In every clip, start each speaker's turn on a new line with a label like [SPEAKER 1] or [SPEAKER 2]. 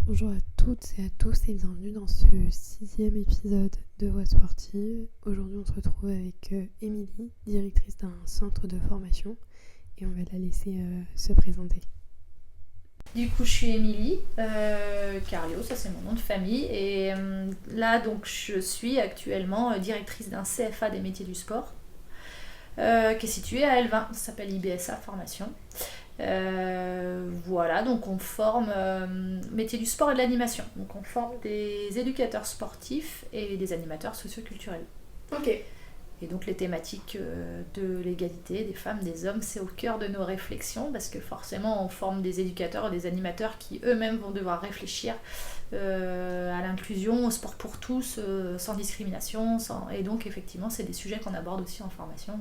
[SPEAKER 1] Bonjour à toutes et à tous et bienvenue dans ce 6e épisode de Voix Sportive. Aujourd'hui on se retrouve avec Émilie, directrice d'un centre de formation, et on va la laisser se présenter.
[SPEAKER 2] Du coup, je suis Émilie Cario, ça c'est mon nom de famille. Et là, donc, je suis actuellement directrice d'un CFA des métiers du sport qui est situé à Elvin. Ça s'appelle IBSA Formation. Voilà, donc on forme métiers du sport et de l'animation. Donc on forme des éducateurs sportifs et des animateurs socioculturels.
[SPEAKER 3] Ok.
[SPEAKER 2] Et donc les thématiques de l'égalité des femmes, des hommes, c'est au cœur de nos réflexions parce que forcément on forme des éducateurs et des animateurs qui eux-mêmes vont devoir réfléchir à l'inclusion, au sport pour tous, sans discrimination. Et donc effectivement c'est des sujets qu'on aborde aussi en formation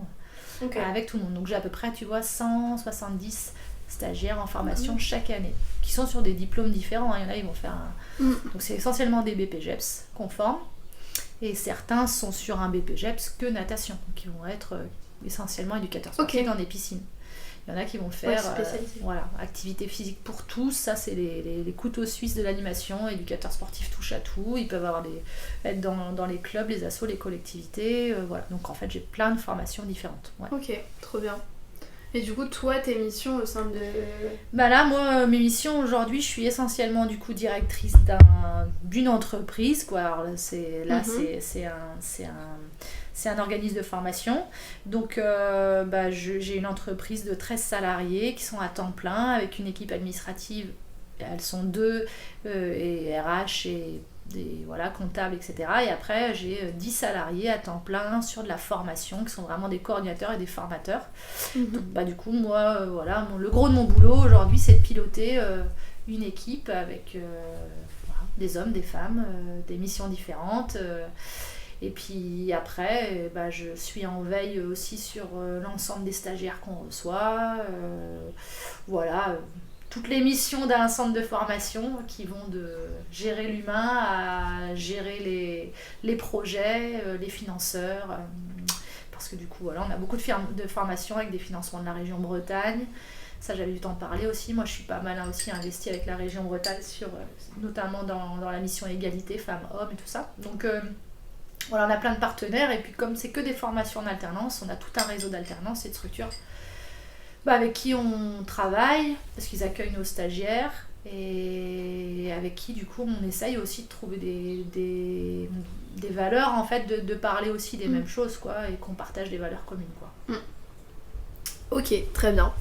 [SPEAKER 2] avec tout le monde. Donc j'ai à peu près, tu vois, 170 stagiaires en formation chaque année qui sont sur des diplômes différents. Il y en a, ils vont faire donc c'est essentiellement des BPGEPS qu'on forme. Et certains sont sur un BPGEPS que natation, donc ils vont être essentiellement éducateurs sportifs dans des piscines. Il y en a qui vont faire activité physique pour tous, ça c'est les couteaux suisses de l'animation, éducateurs sportifs touche à tout, ils peuvent être dans les clubs, les assos, les collectivités, voilà. Donc en fait j'ai plein de formations différentes. Ouais.
[SPEAKER 3] Ok, trop bien. Et du coup, toi, tes missions au sein de...
[SPEAKER 2] Bah là, moi, mes missions aujourd'hui, je suis essentiellement du coup directrice d'une entreprise, quoi. Alors là, c'est un organisme de formation. Donc, j'ai une entreprise de 13 salariés qui sont à temps plein, avec une équipe administrative. Elles sont 2, et RH et comptables, etc. Et après, j'ai 10 salariés à temps plein sur de la formation, qui sont vraiment des coordinateurs et des formateurs. Donc, du coup, moi, le gros de mon boulot aujourd'hui, c'est de piloter une équipe avec des hommes, des femmes, des missions différentes. Et puis après, je suis en veille aussi sur l'ensemble des stagiaires qu'on reçoit. Toutes les missions d'un centre de formation qui vont de gérer l'humain à gérer les projets, les financeurs. Parce que du coup, on a beaucoup de formations avec des financements de la région Bretagne. Ça, j'avais du temps de parler aussi. Moi, je suis pas mal aussi investie avec la région Bretagne, notamment dans la mission égalité femmes-hommes et tout ça. Donc, on a plein de partenaires. Et puis, comme c'est que des formations en alternance, on a tout un réseau d'alternance et de structures avec qui on travaille, parce qu'ils accueillent nos stagiaires, et avec qui, du coup, on essaye aussi de trouver des valeurs, en fait, de parler aussi des mêmes choses, quoi, et qu'on partage des valeurs communes, quoi.
[SPEAKER 3] Ok, très bien.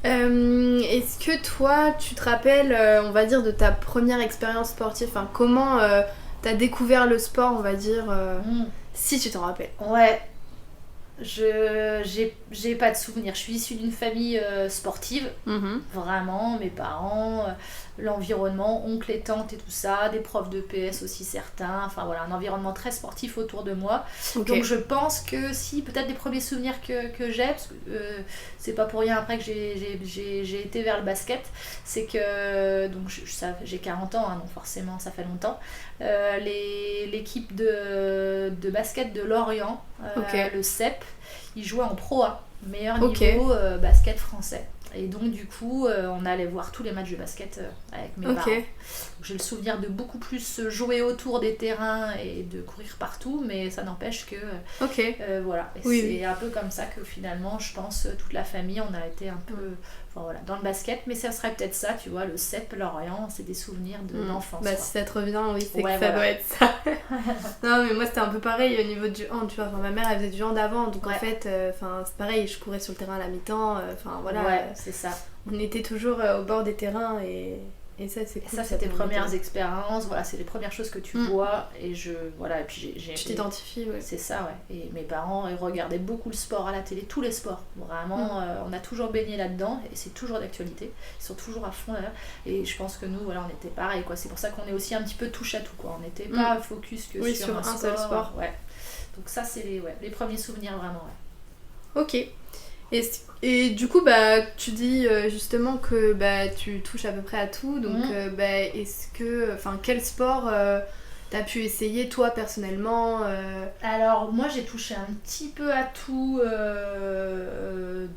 [SPEAKER 3] Est-ce que toi, tu te rappelles, on va dire, de ta première expérience sportive, enfin, comment t'as découvert le sport, on va dire, si tu t'en rappelles?
[SPEAKER 2] Ouais. J'ai pas de souvenirs. Je suis issue d'une famille sportive, vraiment, mes parents, l'environnement, oncles et tantes et tout ça, des profs de PS aussi certains, enfin voilà, un environnement très sportif autour de moi. Donc je pense que si, peut-être des premiers souvenirs que j'ai, parce que c'est pas pour rien après que j'ai été vers le basket, c'est que, donc j'ai 40 ans, donc forcément ça fait longtemps, l'équipe de basket de Lorient, le CEP, ils jouaient en Pro A, meilleur niveau basket français. Et donc du coup, on allait voir tous les matchs de basket avec mes parents. Donc, j'ai le souvenir de beaucoup plus jouer autour des terrains et de courir partout, mais ça n'empêche que voilà. Et c'est un peu comme ça que finalement, je pense, toute la famille, on a été un peu dans le basket, mais ça serait peut-être ça, tu vois, le CEP, Lorient, c'est des souvenirs d'enfance.
[SPEAKER 3] Si ça te revient, oui, c'est que ça doit être ça. Non, mais moi c'était un peu pareil au niveau du hand, tu vois, ma mère elle faisait du hand avant, donc en fait, c'est pareil, je courais sur le terrain à la mi-temps,
[SPEAKER 2] c'est ça.
[SPEAKER 3] On était toujours au bord des terrains et ça c'est cool.
[SPEAKER 2] Ça c'est tes premières expériences, c'est les premières choses que tu vois, et puis
[SPEAKER 3] tu t'identifies,
[SPEAKER 2] c'est ça, et mes parents ils regardaient beaucoup le sport à la télé, tous les sports, vraiment, on a toujours baigné là-dedans, et c'est toujours d'actualité, ils sont toujours à fond là, et je pense que nous, on était pareil, quoi. C'est pour ça qu'on est aussi un petit peu touche à tout, quoi. On n'était pas focus que sur un
[SPEAKER 3] seul sport.
[SPEAKER 2] Donc ça c'est les premiers souvenirs, vraiment.
[SPEAKER 3] Ok. Et du coup, tu dis justement que tu touches à peu près à tout, donc est-ce que, quel sport t'as pu essayer toi personnellement
[SPEAKER 2] Alors moi j'ai touché un petit peu à tout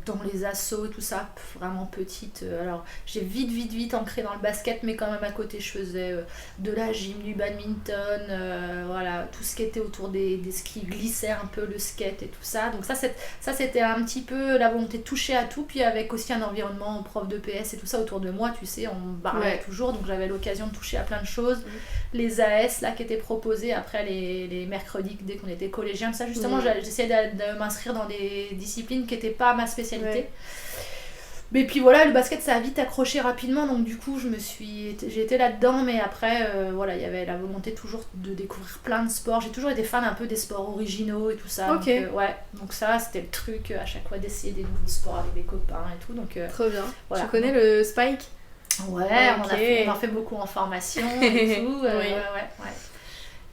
[SPEAKER 2] dans les assos et tout ça, vraiment petite. Alors j'ai vite ancré dans le basket, mais quand même à côté je faisais de la gym, du badminton, voilà, tout ce qui était autour des skis glissait un peu, le skate et tout ça. Donc ça c'était un petit peu la volonté de toucher à tout, puis avec aussi un environnement prof de PS et tout ça autour de moi, tu sais, on me parlait toujours, donc j'avais l'occasion de toucher à plein de choses. Les AS là qui étaient proposés après les mercredis dès qu'on était collégiens, ça justement j'essayais de m'inscrire dans des disciplines qui n'étaient pas ma spécialité. Mais puis voilà, le basket ça a vite accroché rapidement, donc du coup j'ai été là-dedans, mais après voilà, il y avait la volonté toujours de découvrir plein de sports. J'ai toujours été fan un peu des sports originaux et tout ça. Donc ça c'était le truc à chaque fois d'essayer des nouveaux sports avec des copains et tout. Donc
[SPEAKER 3] trop bien.
[SPEAKER 2] Voilà.
[SPEAKER 3] Tu connais le spike?
[SPEAKER 2] Ouais, on en fait beaucoup en formation et tout.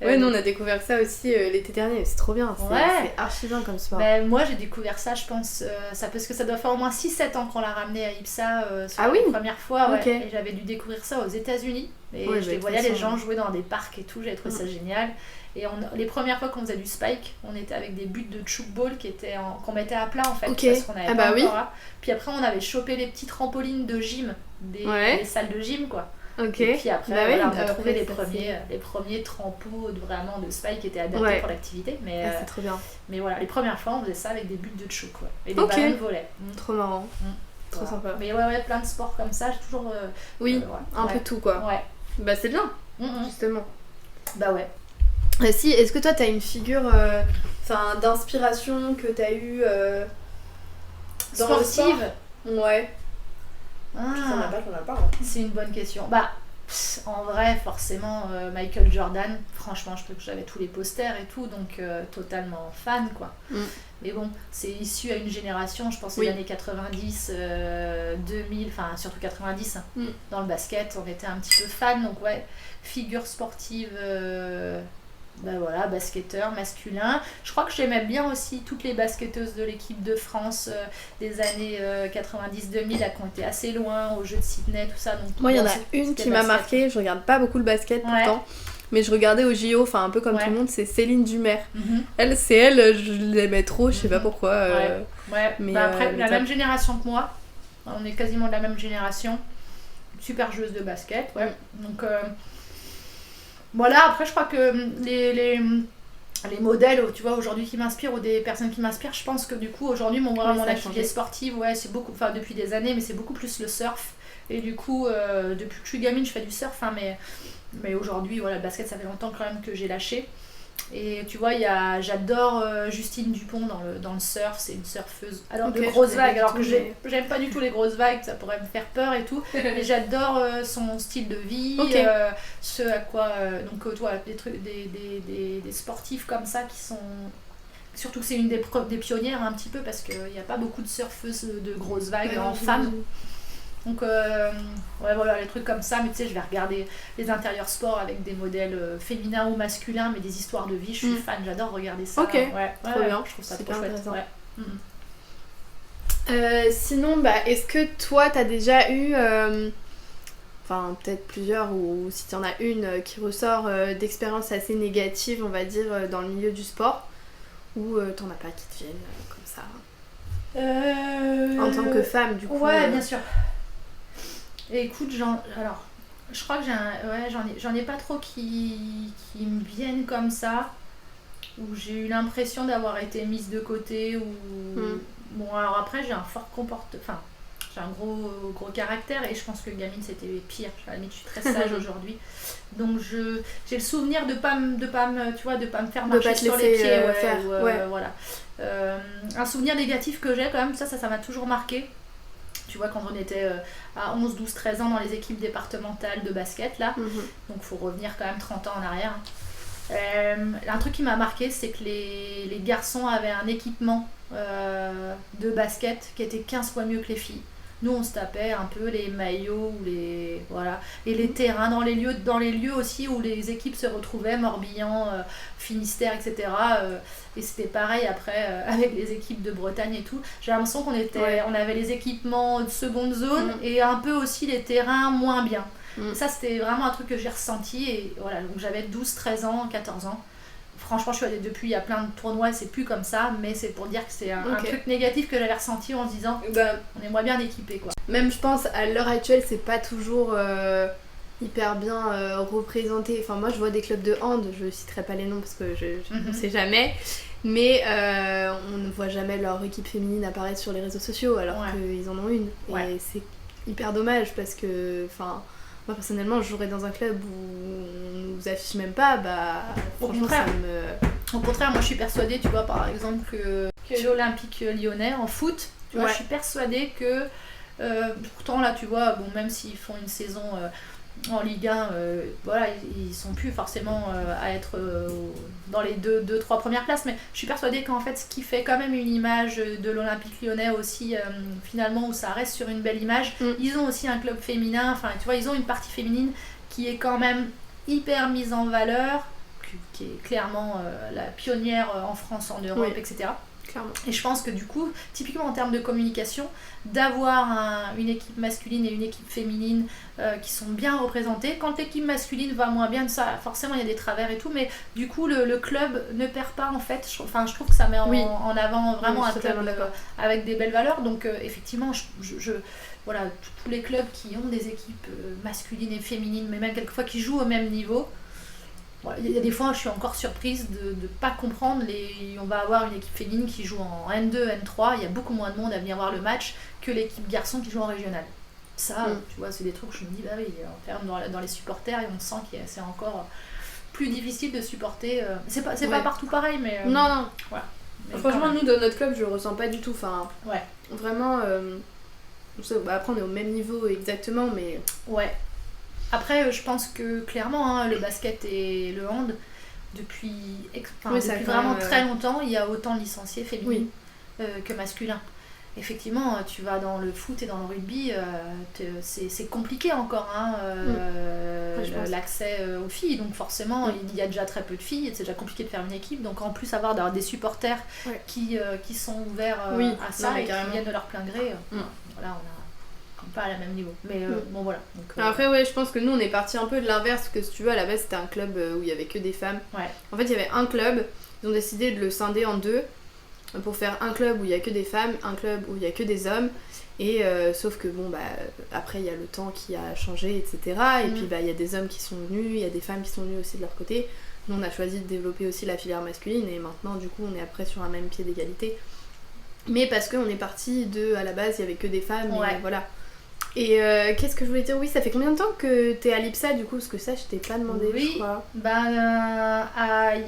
[SPEAKER 3] Ouais, nous on a découvert ça aussi l'été dernier, c'est trop bien, c'est archi bien comme sport.
[SPEAKER 2] Moi j'ai découvert ça, je pense, parce que ça doit faire au moins 6-7 ans qu'on l'a ramené à IPSA la première fois. Et j'avais dû découvrir ça aux États-unis. Et je les voyais les gens jouer dans des parcs et tout, j'avais trouvé ça génial. Et les premières fois qu'on faisait du spike, on était avec des buts de tchoukball qu'on mettait à plat en fait, parce qu'on avait pas encore là. Puis après on avait chopé les petits trampolines de gym, des salles de gym quoi. Et puis après, on a trouvé les premiers trampos vraiment de spike qui étaient adaptés pour l'activité. Mais,
[SPEAKER 3] c'est trop bien.
[SPEAKER 2] Mais voilà, les premières fois, on faisait ça avec des buts de chouk et des ballons de volley.
[SPEAKER 3] Trop marrant. Trop sympa.
[SPEAKER 2] Mais plein de sports comme ça, j'ai toujours...
[SPEAKER 3] un peu tout quoi. Bah c'est bien, justement.
[SPEAKER 2] Bah ouais.
[SPEAKER 3] Est-ce que toi, t'as une figure d'inspiration que t'as eue
[SPEAKER 2] sportive?
[SPEAKER 3] Ouais.
[SPEAKER 2] J'en ai pas. C'est une bonne question. En vrai, forcément, Michael Jordan, franchement, j'avais tous les posters et tout, donc totalement fan, quoi. Mais bon, c'est issu à une génération, je pense, des années 90, 2000, enfin surtout 90, dans le basket, on était un petit peu fan, donc figure sportive... basketteur masculin. Je crois que j'aimais bien aussi toutes les basketteuses de l'équipe de France des années 90-2000 qui ont été assez loin au jeu de Sydney, tout ça. Donc,
[SPEAKER 3] moi, il y en a une qui m'a marqué, je regarde pas beaucoup le basket pourtant, mais je regardais au JO, enfin un peu comme tout le monde, c'est Céline Dumer. Elle, je l'aimais trop, je sais pas pourquoi.
[SPEAKER 2] Mais après, la même génération que moi, on est quasiment de la même génération, super joueuse de basket, donc... Voilà, après je crois que les modèles, tu vois, aujourd'hui qui m'inspirent ou des personnes qui m'inspirent, je pense que du coup aujourd'hui mon activité sportive, c'est beaucoup, enfin depuis des années, mais c'est beaucoup plus le surf. Et du coup, depuis que je suis gamine, je fais du surf, mais aujourd'hui, le basket, ça fait longtemps quand même que j'ai lâché. Et tu vois, j'adore Justine Dupont dans le surf, c'est une surfeuse. Alors de grosses vagues, alors que j'aime pas du tout les grosses vagues, ça pourrait me faire peur et tout. Mais j'adore son style de vie, ce à quoi. Donc, toi, des trucs, des sportifs comme ça qui sont. Surtout que c'est une des pionnières un petit peu parce qu'il n'y a pas beaucoup de surfeuses de grosses vagues en femmes. Donc les trucs comme ça, mais tu sais, je vais regarder les intérieurs sport avec des modèles féminins ou masculins, mais des histoires de vie, je suis fan, j'adore regarder ça.
[SPEAKER 3] Trop bien.
[SPEAKER 2] Je trouve ça trop chouette.
[SPEAKER 3] Sinon, est-ce que toi, t'as déjà eu, peut-être plusieurs, ou si t'en as une qui ressort d'expériences assez négatives, on va dire, dans le milieu du sport, ou t'en as pas qui te viennent comme ça en tant que femme, du coup.
[SPEAKER 2] Ouais, bien sûr. Et écoute, je crois que j'en ai pas trop qui me viennent comme ça, où j'ai eu l'impression d'avoir été mise de côté, ou bon, alors après j'ai un fort comportement, j'ai un gros caractère, et je pense que gamine c'était pire. À la limite, je suis très sage aujourd'hui, donc j'ai le souvenir de pas me faire marcher sur les pieds, voilà. Un souvenir négatif que j'ai quand même, ça m'a toujours marqué. Tu vois, quand on était à 11, 12, 13 ans dans les équipes départementales de basket, là, donc faut revenir quand même 30 ans en arrière. Un truc qui m'a marqué, c'est que les garçons avaient un équipement de basket qui était 15 fois mieux que les filles. Nous, on se tapait un peu les maillots ou et les terrains dans les lieux aussi où les équipes se retrouvaient, Morbihan, Finistère, etc. Et c'était pareil après avec les équipes de Bretagne et tout. J'ai l'impression qu'on avait les équipements de seconde zone et un peu aussi les terrains moins bien. Ça, c'était vraiment un truc que j'ai ressenti. Et voilà, donc j'avais 12, 13 ans, 14 ans. Franchement, je suis allée depuis, il y a plein de tournois, c'est plus comme ça, mais c'est pour dire que c'est un truc négatif que j'avais ressenti en se disant on est moins bien équipé, quoi.
[SPEAKER 3] Même, je pense, à l'heure actuelle, c'est pas toujours hyper bien représenté. Enfin, moi, je vois des clubs de hand, je citerai pas les noms parce que je ne sais jamais, mais on ne voit jamais leur équipe féminine apparaître sur les réseaux sociaux alors qu'ils en ont une. Et c'est hyper dommage parce que, enfin, moi personnellement, je jouerais dans un club où on nous affiche même pas, franchement, ça me...
[SPEAKER 2] Au contraire, moi je suis persuadée, tu vois, par exemple, que l'Olympique lyonnais en foot, tu vois, je suis persuadée que, pourtant là, tu vois, bon, même s'ils font une saison en Ligue 1, voilà, ils sont plus forcément à être dans les 2-3 premières places, mais je suis persuadée qu'en fait, ce qui fait quand même une image de l'Olympique lyonnais aussi, finalement, où ça reste sur une belle image, ils ont aussi un club féminin, enfin, tu vois, ils ont une partie féminine qui est quand même hyper mise en valeur, qui est clairement la pionnière en France, en Europe, etc.
[SPEAKER 3] Clairement.
[SPEAKER 2] Et je pense que du coup, typiquement en termes de communication, d'avoir une équipe masculine et une équipe féminine qui sont bien représentées. Quand l'équipe masculine va moins bien, ça, forcément il y a des travers et tout, mais du coup le club ne perd pas en fait. Je trouve que ça met en avant vraiment un club avec des belles valeurs. Donc effectivement, voilà, tous les clubs qui ont des équipes masculines et féminines, mais même quelquefois qui jouent au même niveau. Il y a des fois, je suis encore surprise de ne pas comprendre. On va avoir une équipe féminine qui joue en N2, N3. Il y a beaucoup moins de monde à venir voir le match que l'équipe garçon qui joue en régional. Ça, tu vois, c'est des trucs où je me dis, bah oui, en termes dans les supporters, et on sent que c'est encore plus difficile de supporter. C'est pas partout pareil, mais.
[SPEAKER 3] Non.
[SPEAKER 2] Voilà. Mais
[SPEAKER 3] franchement, nous, dans notre club, je le ressens pas du tout. Enfin, vraiment. Après, on est au même niveau exactement, mais.
[SPEAKER 2] Ouais. Après, je pense que clairement, le basket et le hand, depuis vraiment très longtemps, il y a autant de licenciés féminines que masculins. Effectivement, tu vas dans le foot et dans le rugby, c'est compliqué encore l'accès aux filles. Donc forcément, il y a déjà très peu de filles et c'est déjà compliqué de faire une équipe. Donc en plus, d'avoir des supporters qui sont ouverts à ça et qui viennent de leur plein gré, voilà, on a pas à la même niveau, mais bon voilà. Donc,
[SPEAKER 3] après je pense que nous on est parti un peu de l'inverse, que si tu veux à la base c'était un club où il y avait que des femmes. En fait il y avait un club, ils ont décidé de le scinder en deux pour faire un club où il y a que des femmes, un club où il y a que des hommes, et sauf que bon après il y a le temps qui a changé, etc. Et puis il y a des hommes qui sont venus, il y a des femmes qui sont venues aussi de leur côté. Nous on a choisi de développer aussi la filière masculine et maintenant du coup on est après sur un même pied d'égalité, mais parce qu'on est parti à la base il y avait que des femmes et voilà. Et qu'est-ce que je voulais dire? Oui, ça fait combien de temps que t'es à l'IPSA du coup? Parce que ça, je t'ai pas demandé, je crois.
[SPEAKER 2] Il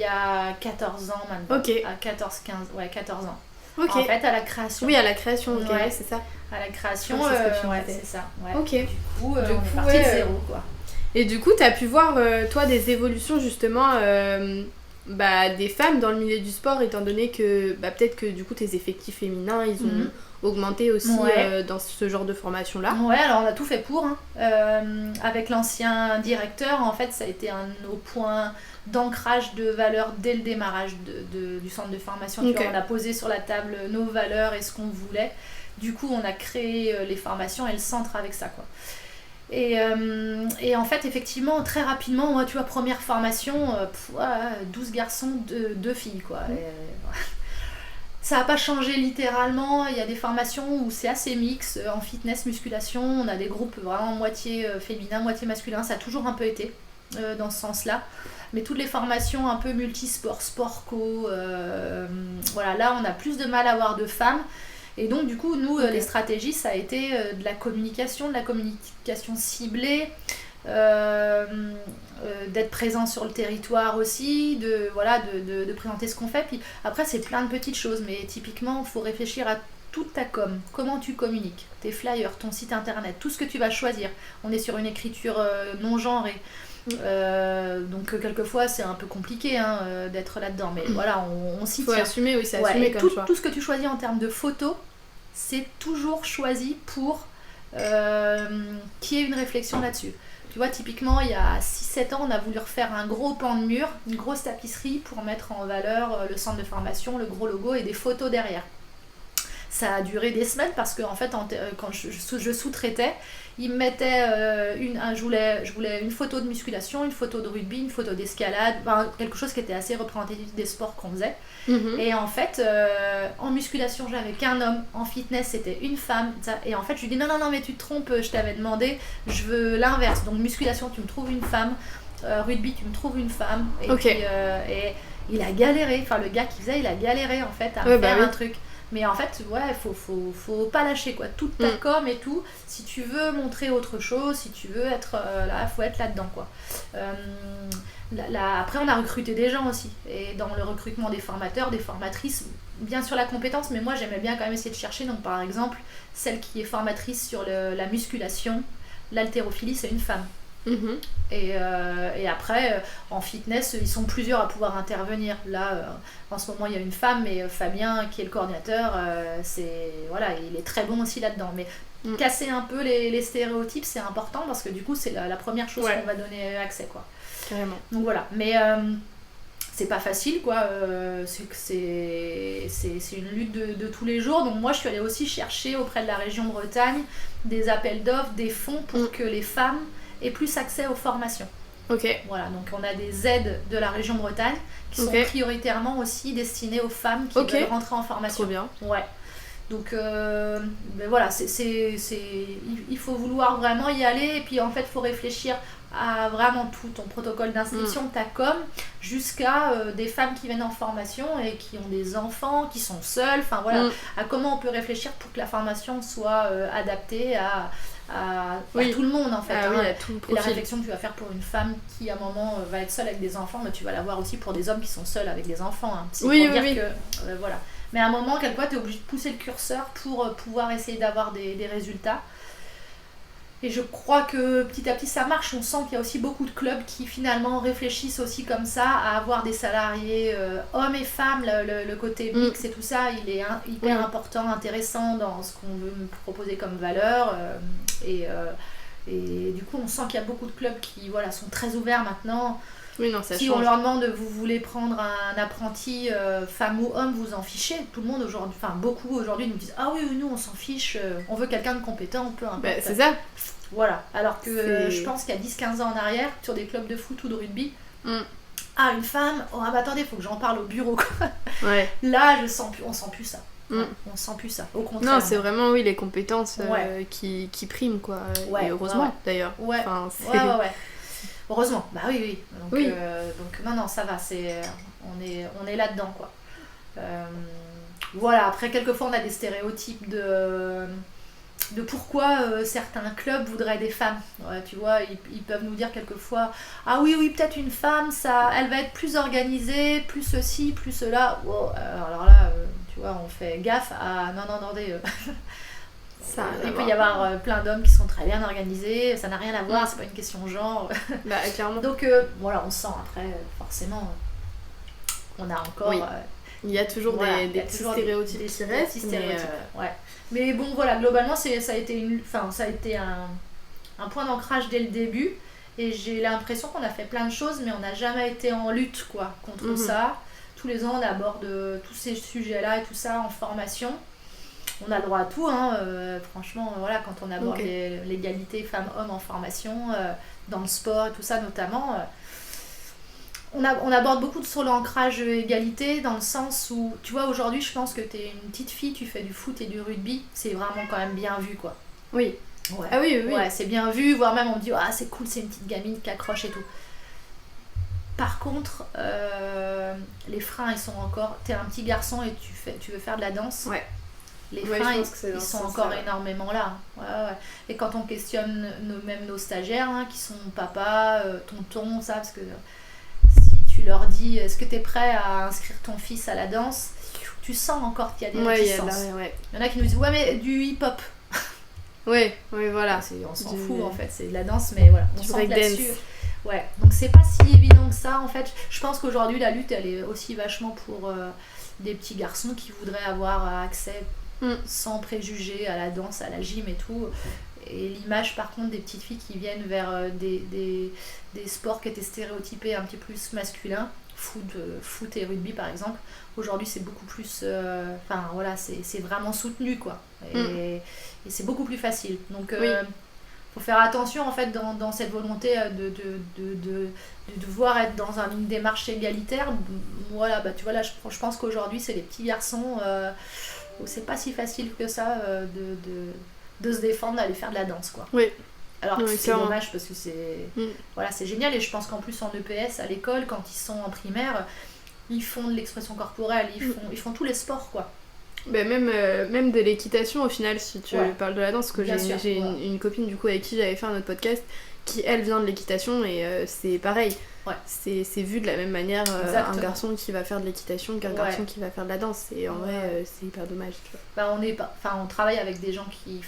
[SPEAKER 2] y a 14 ans maintenant.
[SPEAKER 3] Ok.
[SPEAKER 2] À 14 ans.
[SPEAKER 3] Ok.
[SPEAKER 2] En fait, à la création.
[SPEAKER 3] Oui, à la création, ok, c'est ça.
[SPEAKER 2] À la création, c'est ça. Ouais.
[SPEAKER 3] Ok.
[SPEAKER 2] Du coup, on est parti de zéro, quoi.
[SPEAKER 3] Et du coup, t'as pu voir, toi, des évolutions justement des femmes dans le milieu du sport, étant donné que peut-être que du coup, tes effectifs féminins, ils ont augmenté aussi dans ce genre de formation-là.
[SPEAKER 2] Ouais, alors on a tout fait pour. Avec l'ancien directeur, en fait, ça a été un de nos points d'ancrage de valeurs dès le démarrage du centre de formation. Tu vois, on a posé sur la table nos valeurs et ce qu'on voulait. Du coup, on a créé les formations et le centre avec ça, quoi. Et en fait, effectivement, très rapidement, moi, tu vois, première formation, 12 garçons, 2 filles, quoi. Ça n'a pas changé littéralement. Il y a des formations où c'est assez mix, en fitness, musculation. On a des groupes vraiment moitié féminin, moitié masculin. Ça a toujours un peu été dans ce sens-là. Mais toutes les formations un peu multisport, sport-co, voilà, là, on a plus de mal à avoir de femmes. Et donc, du coup, nous, les stratégies, ça a été de la communication ciblée, d'être présent sur le territoire aussi, de présenter ce qu'on fait. Puis après, c'est plein de petites choses, mais typiquement, il faut réfléchir à toute ta com, comment tu communiques, tes flyers, ton site internet, tout ce que tu vas choisir. On est sur une écriture non genrée. Donc quelquefois c'est un peu compliqué d'être là-dedans, mais voilà, on s'y tient.
[SPEAKER 3] Faut assumer, oui, c'est assumé comme choix.
[SPEAKER 2] Tout ce que tu choisis en termes de photos, c'est toujours choisi pour qu'il y ait une réflexion là-dessus. Tu vois, typiquement, il y a 6-7 ans, on a voulu refaire un gros pan de mur, une grosse tapisserie pour mettre en valeur le centre de formation, le gros logo et des photos derrière. ça a duré des semaines parce que en fait quand je sous-traitais, ils me mettaient je voulais une photo de musculation, une photo de rugby, une photo d'escalade, quelque chose qui était assez représentatif des sports qu'on faisait. Et en fait en musculation j'avais qu'un homme, en fitness c'était une femme, et en fait je lui dis non mais tu te trompes, je t'avais demandé, je veux l'inverse, donc musculation tu me trouves une femme, rugby tu me trouves une femme, et puis et il a galéré, enfin le gars qui faisait il a galéré en fait à faire un truc. Mais en fait, faut pas lâcher quoi. Toute ta com et tout, si tu veux montrer autre chose, si tu veux être là, faut être là-dedans quoi. Après, on a recruté des gens aussi. Et dans le recrutement des formateurs, des formatrices, bien sûr la compétence, mais moi j'aimais bien quand même essayer de chercher. Donc par exemple, celle qui est formatrice sur la musculation, l'haltérophilie, c'est une femme. Et après en fitness ils sont plusieurs à pouvoir intervenir là, en ce moment il y a une femme, mais Fabien qui est le coordinateur, il est très bon aussi là-dedans, mais casser un peu les stéréotypes c'est important parce que du coup c'est la première chose qu'on va donner accès quoi.
[SPEAKER 3] Carrément.
[SPEAKER 2] Donc voilà, mais c'est pas facile quoi, c'est une lutte de tous les jours. Donc moi je suis allée aussi chercher auprès de la région Bretagne des appels d'offres, des fonds pour que les femmes aient plus accès aux formations. Voilà, donc on a des aides de la région Bretagne qui sont prioritairement aussi destinées aux femmes qui veulent rentrer en formation.
[SPEAKER 3] Trop bien.
[SPEAKER 2] Ouais. Donc voilà, il faut vouloir vraiment y aller, et puis en fait il faut réfléchir à vraiment tout ton protocole d'inscription, ta com, jusqu'à des femmes qui viennent en formation et qui ont des enfants, qui sont seules, enfin voilà, à comment on peut réfléchir pour que la formation soit adaptée à tout le monde en fait.
[SPEAKER 3] À tout le profil.
[SPEAKER 2] Et la réflexion que tu vas faire pour une femme qui à un moment va être seule avec des enfants, mais tu vas l'avoir aussi pour des hommes qui sont seuls avec des enfants. C'est pour dire que voilà. Mais à un moment, quelquefois, tu es obligé de pousser le curseur pour pouvoir essayer d'avoir des résultats. Et je crois que petit à petit ça marche. On sent qu'il y a aussi beaucoup de clubs qui finalement réfléchissent aussi comme ça à avoir des salariés hommes et femmes. Le côté mix et tout ça, il est hyper important, intéressant dans ce qu'on veut me proposer comme valeur. Et du coup, on sent qu'il y a beaucoup de clubs qui sont très ouverts maintenant.
[SPEAKER 3] Oui, non, ça
[SPEAKER 2] si
[SPEAKER 3] change.
[SPEAKER 2] on leur demande vous voulez prendre un apprenti femme ou homme, vous en fichez. Tout le monde aujourd'hui, enfin beaucoup aujourd'hui nous disent ah oui, nous on s'en fiche, on veut quelqu'un de compétent, peu importe.
[SPEAKER 3] C'est ça.
[SPEAKER 2] Voilà, alors que je pense qu'il y a 10-15 ans en arrière, sur des clubs de foot ou de rugby, une femme, attendez, il faut que j'en parle au bureau quoi. Là, on sent plus ça. On sent plus ça, au contraire.
[SPEAKER 3] Non, c'est vraiment les compétences qui priment quoi. Et heureusement d'ailleurs.
[SPEAKER 2] Heureusement, bah oui. Donc non, ça va, on est là-dedans quoi. Voilà, après quelquefois on a des stéréotypes de pourquoi certains clubs voudraient des femmes. Tu vois, ils peuvent nous dire quelquefois ah oui, peut-être une femme, elle va être plus organisée, plus ceci, plus cela. Wow, alors là, tu vois, on fait gaffe à non, attendez. Il peut y avoir plein d'hommes qui sont très bien organisés, ça n'a rien à voir, c'est pas une question de genre.
[SPEAKER 3] Clairement.
[SPEAKER 2] Donc voilà, on sent après, forcément, on a encore.
[SPEAKER 3] Il y a toujours des petits stéréotypes qui restent.
[SPEAKER 2] Mais bon, voilà, globalement, ça a été un point d'ancrage dès le début, et j'ai l'impression qu'on a fait plein de choses, mais on n'a jamais été en lutte quoi, contre ça. Tous les ans, on aborde tous ces sujets-là et tout ça en formation. On a le droit à tout, franchement, voilà, quand on aborde l'égalité femmes-hommes en formation, dans le sport et tout ça notamment, on aborde beaucoup sur l'ancrage égalité, dans le sens où, tu vois, aujourd'hui, je pense que t'es une petite fille, tu fais du foot et du rugby, c'est vraiment quand même bien vu, quoi.
[SPEAKER 3] Oui.
[SPEAKER 2] Ouais.
[SPEAKER 3] Ah oui.
[SPEAKER 2] Ouais, c'est bien vu, voire même on me dit, ah, c'est cool, c'est une petite gamine qui accroche et tout. Par contre, les freins, ils sont encore... T'es un petit garçon et tu veux faire de la danse.
[SPEAKER 3] Ouais.
[SPEAKER 2] Les freins, ils sont encore énormément là. Ouais. Et quand on questionne même nos stagiaires, qui sont papa, tonton, ça, parce que si tu leur dis est-ce que tu es prêt à inscrire ton fils à la danse, tu sens encore qu'il y a des réticences. Il y en a qui nous disent ouais, mais du hip-hop.
[SPEAKER 3] Oui, voilà.
[SPEAKER 2] On s'en fout en fait, c'est de la danse, mais voilà, on sent là-dessus. Ouais, donc c'est pas si évident que ça en fait. Je pense qu'aujourd'hui la lutte elle est aussi vachement pour des petits garçons qui voudraient avoir accès sans préjugés à la danse, à la gym et tout. Et l'image par contre des petites filles qui viennent vers des sports qui étaient stéréotypés un petit peu plus masculins, foot et rugby par exemple. Aujourd'hui c'est beaucoup plus c'est vraiment soutenu quoi, et c'est beaucoup plus facile, donc faut faire attention en fait dans cette volonté de devoir être dans une démarche égalitaire. Voilà, tu vois là je pense qu'aujourd'hui c'est les petits garçons où c'est pas si facile que ça de se défendre, d'aller faire de la danse quoi.
[SPEAKER 3] Oui.
[SPEAKER 2] Alors c'est dommage parce que c'est génial, et je pense qu'en plus en EPS à l'école quand ils sont en primaire ils font de l'expression corporelle, ils font tous les sports quoi.
[SPEAKER 3] Bah même de l'équitation au final, si tu parles de la danse, que j'ai une copine du coup avec qui j'avais fait un autre podcast qui elle vient de l'équitation, et c'est pareil, c'est vu de la même manière, un garçon qui va faire de l'équitation qu'un garçon qui va faire de la danse, et en vrai c'est hyper dommage, tu vois.
[SPEAKER 2] On travaille avec des gens qui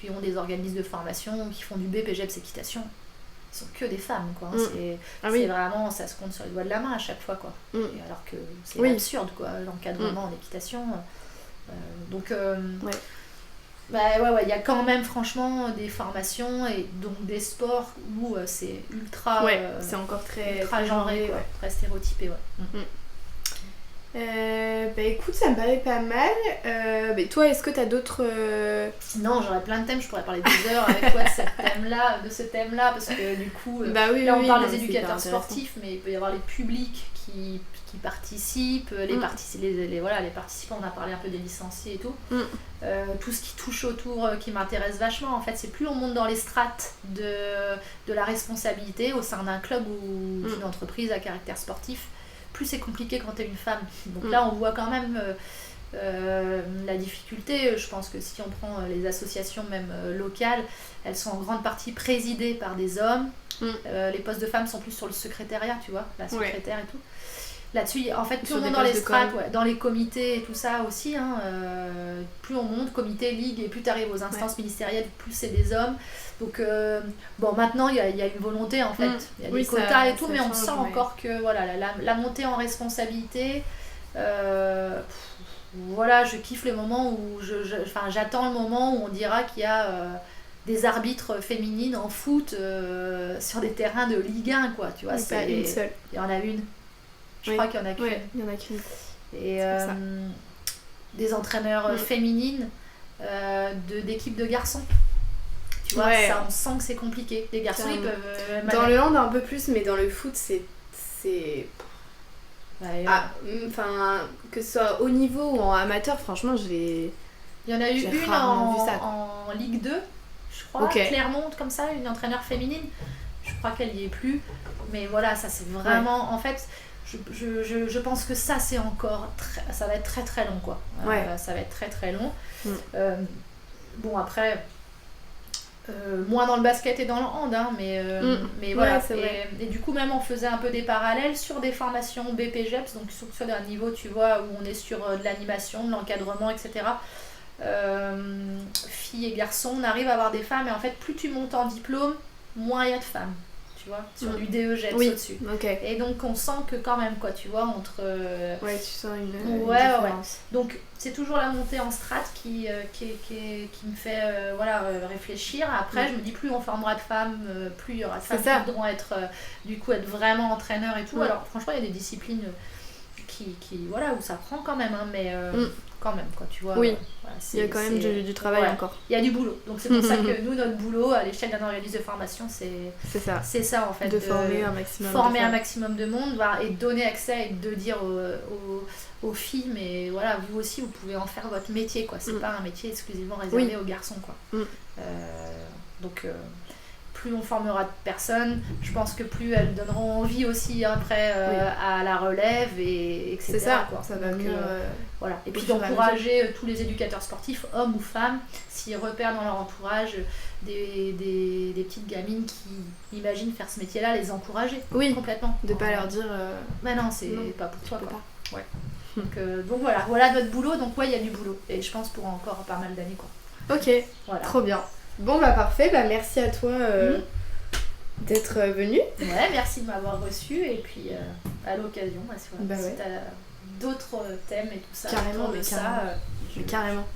[SPEAKER 2] ont des organismes de formation, qui font du BPGEPS équitation. Ils sont que des femmes quoi, c'est vraiment, ça se compte sur les doigts de la main à chaque fois quoi. Et alors que c'est absurde quoi, l'encadrement en équitation, donc il y a quand même franchement des formations et donc des sports où c'est ultra
[SPEAKER 3] c'est encore très
[SPEAKER 2] genré, très stéréotypé.
[SPEAKER 3] Écoute, ça me paraît pas mal. Toi, est-ce que t'as d'autres...
[SPEAKER 2] Non, j'aurais plein de thèmes, je pourrais parler des heures avec toi de ce thème-là, parce que du coup, là on parle des éducateurs sportifs, mais il peut y avoir les publics qui participent, les participants, on a parlé un peu des licenciés et tout. Tout ce qui touche autour, qui m'intéresse vachement, en fait, c'est plus on monte dans les strates de la responsabilité au sein d'un club ou d'une entreprise à caractère sportif, plus c'est compliqué quand t'es une femme. Donc là on voit quand même la difficulté. Je pense que si on prend les associations même locales, elles sont en grande partie présidées par des hommes. Les postes de femmes sont plus sur le secrétariat, tu vois, la secrétaire et tout. Là-dessus, en fait, plus on monte dans les strates, dans les comités et tout ça aussi, plus on monte, comité, ligue, et plus tu arrives aux instances ministérielles, plus c'est des hommes. Donc, maintenant, il y a une volonté, en fait. Il y a des quotas et tout, mais on sent encore que la montée en responsabilité, je kiffe le moment où j'attends le moment où on dira qu'il y a des arbitres féminines en foot sur des terrains de Ligue 1, quoi. Tu vois,
[SPEAKER 3] une seule.
[SPEAKER 2] Il y en a une. Je crois qu'il y en a qu'une.
[SPEAKER 3] Il y en a qu'une.
[SPEAKER 2] Et des entraîneurs féminines d'équipes de garçons. Tu vois, ça, on sent que c'est compliqué. Les garçons, ils peuvent...
[SPEAKER 3] Dans le hand, un peu plus, mais dans le foot, c'est... que ce soit haut niveau ou en amateur, franchement, il
[SPEAKER 2] y en a eu une en Ligue 2, je crois, Clermont, comme ça, une entraîneur féminine. Je crois qu'elle y est plus. Mais voilà, ça, c'est vraiment... En fait... Je pense que ça c'est encore ça va être très très long quoi. Ça va être très très long. Après moins dans le basket et dans le hand mais voilà, et du coup même on faisait un peu des parallèles sur des formations BPGEPS, donc sur d'un niveau tu vois où on est sur de l'animation, de l'encadrement, etc. Filles et garçons, on arrive à avoir des femmes, et en fait plus tu montes en diplôme, moins il y a de femmes. Tu vois, sur du DEGEPS au-dessus. Et donc on sent que quand même quoi, tu vois, entre...
[SPEAKER 3] tu sens une différence.
[SPEAKER 2] Donc c'est toujours la montée en strate qui me fait réfléchir. Après je me dis plus on formera de femmes, plus il y aura de femmes qui voudront être vraiment entraîneurs et tout. Alors franchement il y a des disciplines où ça prend quand même, mais quand même quoi, tu vois.
[SPEAKER 3] Il y a quand même du travail encore.
[SPEAKER 2] Il y a du boulot. Donc c'est pour ça que nous, notre boulot à l'échelle d'un organisme de formation, c'est ça en fait.
[SPEAKER 3] De former un maximum
[SPEAKER 2] de monde, et donner accès, et de dire aux filles, mais voilà, vous aussi vous pouvez en faire votre métier quoi. C'est pas un métier exclusivement réservé aux garçons quoi. Donc plus on formera de personnes, je pense que plus elles donneront envie aussi après à la relève, et etc.
[SPEAKER 3] C'est ça,
[SPEAKER 2] quoi.
[SPEAKER 3] Ça va mieux.
[SPEAKER 2] Voilà. Et puis d'encourager tous les éducateurs sportifs, hommes ou femmes, s'ils repèrent dans leur entourage des petites gamines qui imaginent faire ce métier-là, les encourager complètement.
[SPEAKER 3] De pas leur dire
[SPEAKER 2] non, c'est pas pour toi quoi. Donc voilà notre boulot, donc il y a du boulot, et je pense pour encore pas mal d'années quoi.
[SPEAKER 3] Ok, trop bien. Bon parfait, merci à toi d'être venue.
[SPEAKER 2] Merci de m'avoir reçue, et puis à l'occasion, si t'as d'autres thèmes et tout ça.
[SPEAKER 3] Carrément,
[SPEAKER 2] mais
[SPEAKER 3] carrément.